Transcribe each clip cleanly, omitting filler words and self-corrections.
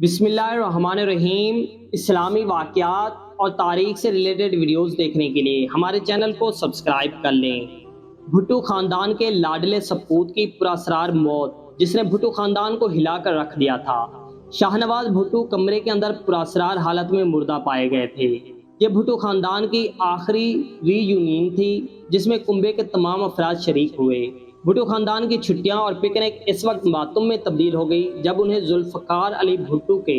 بسم اللہ الرحمن الرحیم۔ اسلامی واقعات اور تاریخ سے ریلیٹڈ ویڈیوز دیکھنے کے لیے ہمارے چینل کو سبسکرائب کر لیں۔ بھٹو خاندان کے لاڈلے سپوت کی پراسرار موت جس نے بھٹو خاندان کو ہلا کر رکھ دیا تھا۔ شاہ نواز بھٹو کمرے کے اندر پراسرار حالت میں مردہ پائے گئے تھے۔ یہ بھٹو خاندان کی آخری ری یونین تھی جس میں کنبے کے تمام افراد شریک ہوئے۔ بھٹو خاندان کی چھٹیاں اور پکنک اس وقت ماتم میں تبدیل ہو گئی جب انہیں ذوالفقار علی بھٹو کے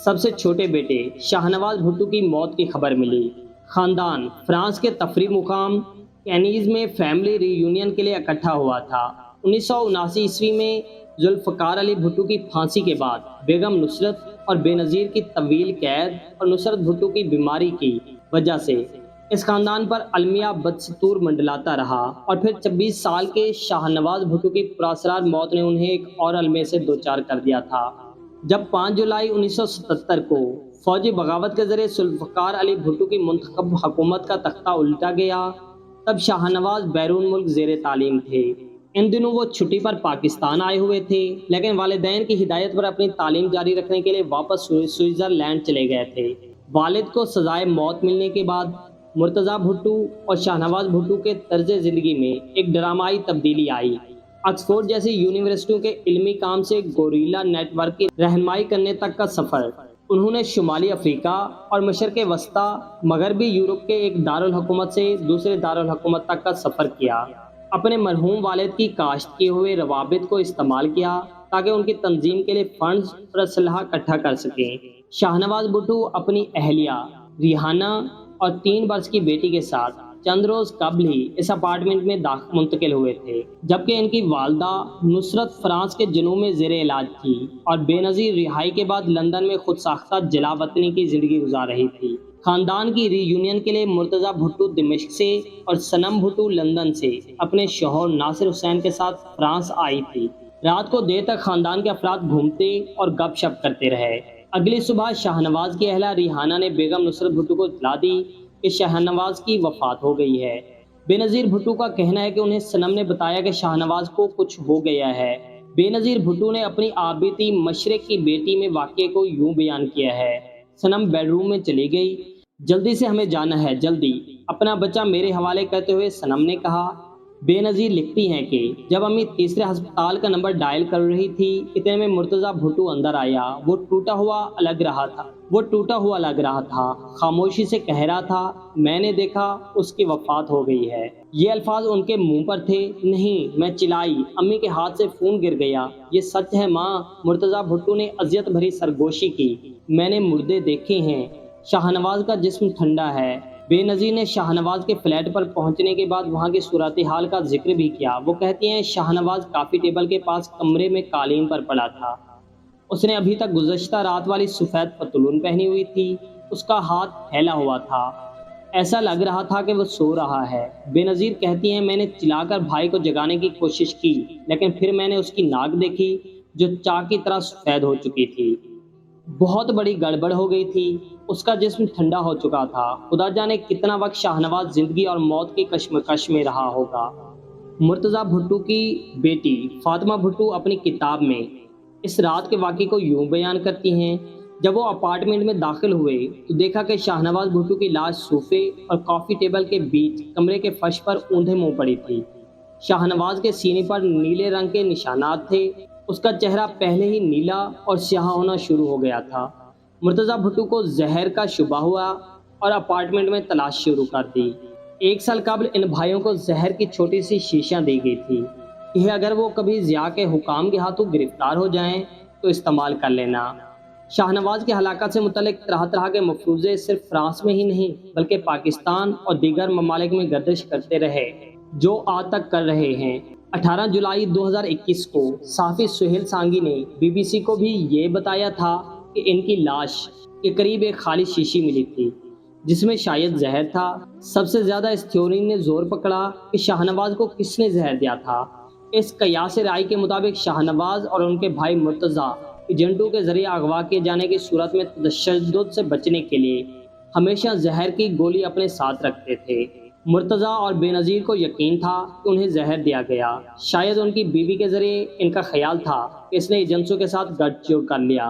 سب سے چھوٹے بیٹے شاہ نواز بھٹو کی موت کی خبر ملی۔ خاندان فرانس کے تفریح مقام کینیز میں فیملی ری یونین کے لیے اکٹھا ہوا تھا۔ 1979 میں ذوالفقار علی بھٹو کی پھانسی کے بعد بیگم نصرت اور بے نظیر کی طویل قید اور نصرت بھٹو کی بیماری کی وجہ سے اس خاندان پر المیہ بدستور منڈلاتا رہا، اور پھر 26 سال کے شاہ نواز بھٹو کی پراسرار موت نے انہیں ایک اور المیہ سے دوچار کر دیا تھا۔ جب 5 جولائی 1977 کو فوجی بغاوت کے ذریعے ذوالفقار علی بھٹو کی منتخب حکومت کا تختہ الٹا گیا، تب شاہ نواز بیرون ملک زیر تعلیم تھے۔ ان دنوں وہ چھٹی پر پاکستان آئے ہوئے تھے، لیکن والدین کی ہدایت پر اپنی تعلیم جاری رکھنے کے لیے واپس سوئٹزرلینڈ چلے گئے تھے۔ والد کو سزائے موت ملنے کے بعد مرتضیٰ بھٹو اور شاہ نواز بھٹو کے طرز زندگی میں ایک ڈرامائی تبدیلی آئی۔ آکسفورڈ جیسی یونیورسٹیوں کے علمی کام سے گوریلا نیٹ ورک کی رہنمائی کرنے تک کا سفر۔ انہوں نے شمالی افریقہ اور مشرق وسطیٰ مغربی یورپ کے ایک دارالحکومت سے دوسرے دارالحکومت تک کا سفر کیا۔ اپنے مرحوم والد کی کاشت کیے ہوئے روابط کو استعمال کیا تاکہ ان کی تنظیم کے لیے فنڈز اور اسلحہ اکٹھا کر سکیں۔ شاہ نواز بھٹو اپنی اہلیہ ریحانہ اور 3 برس کی بیٹی کے ساتھ چند روز قبل ہی اس اپارٹمنٹ میں منتقل ہوئے تھے، جبکہ ان کی والدہ نصرت فرانس کے جنوب میں زیر علاج تھی اور بے نظیر رہائی کے بعد لندن میں خود ساختہ جلا وطنی کی زندگی گزار رہی تھی۔ خاندان کی ری یونین کے لیے مرتضیٰ بھٹو دمشق سے اور صنم بھٹو لندن سے اپنے شوہر ناصر حسین کے ساتھ فرانس آئی تھی۔ رات کو دیر تک خاندان کے افراد گھومتے اور گپ شپ کرتے رہے۔ اگلی صبح شاہ نواز کی اہلیہ ریحانہ نے بیگم نصرت بھٹو کو اطلاع دی کہ شاہ نواز کی وفات ہو گئی ہے۔ بے نظیر بھٹو کا کہنا ہے کہ انہیں صنم نے بتایا کہ شاہ نواز کو کچھ ہو گیا ہے۔ بے نظیر بھٹو نے اپنی آبیتی مشرق کی بیٹی میں واقعے کو یوں بیان کیا ہے: صنم بیڈ روم میں چلی گئی، جلدی سے ہمیں جانا ہے، جلدی، اپنا بچہ میرے حوالے کرتے ہوئے صنم نے کہا۔ بے نظیر لکھتی ہیں کہ جب امی تیسرے ہسپتال کا نمبر ڈائل کر رہی تھی، اتنے میں مرتضیٰ بھٹو اندر آیا۔ وہ ٹوٹا ہوا لگ رہا تھا، خاموشی سے کہہ رہا تھا، میں نے دیکھا اس کی وفات ہو گئی ہے۔ یہ الفاظ ان کے منہ پر تھے۔ نہیں، میں چلائی، امی کے ہاتھ سے فون گر گیا۔ یہ سچ ہے ماں، مرتضیٰ بھٹو نے اذیت بھری سرگوشی کی، میں نے مردے دیکھے ہیں، شاہ نواز کا جسم ٹھنڈا ہے۔ بے نظیر نے شاہ نواز کے فلیٹ پر پہنچنے کے بعد وہاں کی صورتحال کا ذکر بھی کیا۔ وہ کہتی ہیں، شاہ نواز کافی ٹیبل کے پاس کمرے میں قالین پر پڑا تھا۔ اس نے ابھی تک گزشتہ رات والی سفید پتلون پہنی ہوئی تھی، اس کا ہاتھ پھیلا ہوا تھا، ایسا لگ رہا تھا کہ وہ سو رہا ہے۔ بے نظیر کہتی ہیں، میں نے چلا کر بھائی کو جگانے کی کوشش کی، لیکن پھر میں نے اس کی ناک دیکھی جو چاک کی طرح سفید ہو چکی تھی۔ بہت بڑی گڑبڑ ہو گئی تھی، اس کا جسم ٹھنڈا ہو چکا تھا۔ خدا جانے کتنا وقت شاہ نواز زندگی اور موت کی کشمکش میں رہا ہوگا۔ مرتضیٰ بھٹو کی بیٹی فاطمہ بھٹو اپنی کتاب میں اس رات کے واقعے کو یوں بیان کرتی ہیں: جب وہ اپارٹمنٹ میں داخل ہوئے تو دیکھا کہ شاہ نواز بھٹو کی لاش صوفے اور کافی ٹیبل کے بیچ کمرے کے فرش پر اوندھے منہ پڑی تھی۔ شاہ نواز کے سینے پر نیلے رنگ کے نشانات تھے، اس کا چہرہ پہلے ہی نیلا اور سیاہ ہونا شروع ہو گیا تھا۔ مرتضیٰ بھٹو کو زہر کا شبہ ہوا اور اپارٹمنٹ میں تلاش شروع کر دی۔ 1 سال قبل ان بھائیوں کو زہر کی چھوٹی سی شیشیاں دی گئی تھی کہ اگر وہ کبھی ضیاء کے حکام کے ہاتھوں گرفتار ہو جائیں تو استعمال کر لینا۔ شاہ نواز کی ہلاکت سے متعلق طرح طرح کے مفروضے صرف فرانس میں ہی نہیں بلکہ پاکستان اور دیگر ممالک میں گردش کرتے رہے، جو آج تک کر رہے ہیں۔ 18 جولائی 2021 کو صحافی سہیل سانگی نے BBC کو بھی یہ بتایا تھا کہ ان کی لاش کے قریب ایک خالی شیشی ملی تھی جس میں شاید زہر تھا۔ سب سے زیادہ اس تھیوری نے زور پکڑا کہ شاہ نواز کو کس نے زہر دیا تھا۔ اس قیاس رائے کے مطابق شاہ نواز اور ان کے بھائی مرتضیٰ ایجنٹوں کے ذریعے اغوا کیے جانے کی صورت میں تشدد سے بچنے کے لیے ہمیشہ زہر کی گولی اپنے ساتھ رکھتے تھے۔ مرتضیٰ اور بے نظیر کو یقین تھا کہ انہیں زہر دیا گیا۔ شاید ان کی بیوی کے ذریعے ان کا خیال تھا کہ اس نے ایجنسوں کے ساتھ گٹھ جوڑ کر لیا۔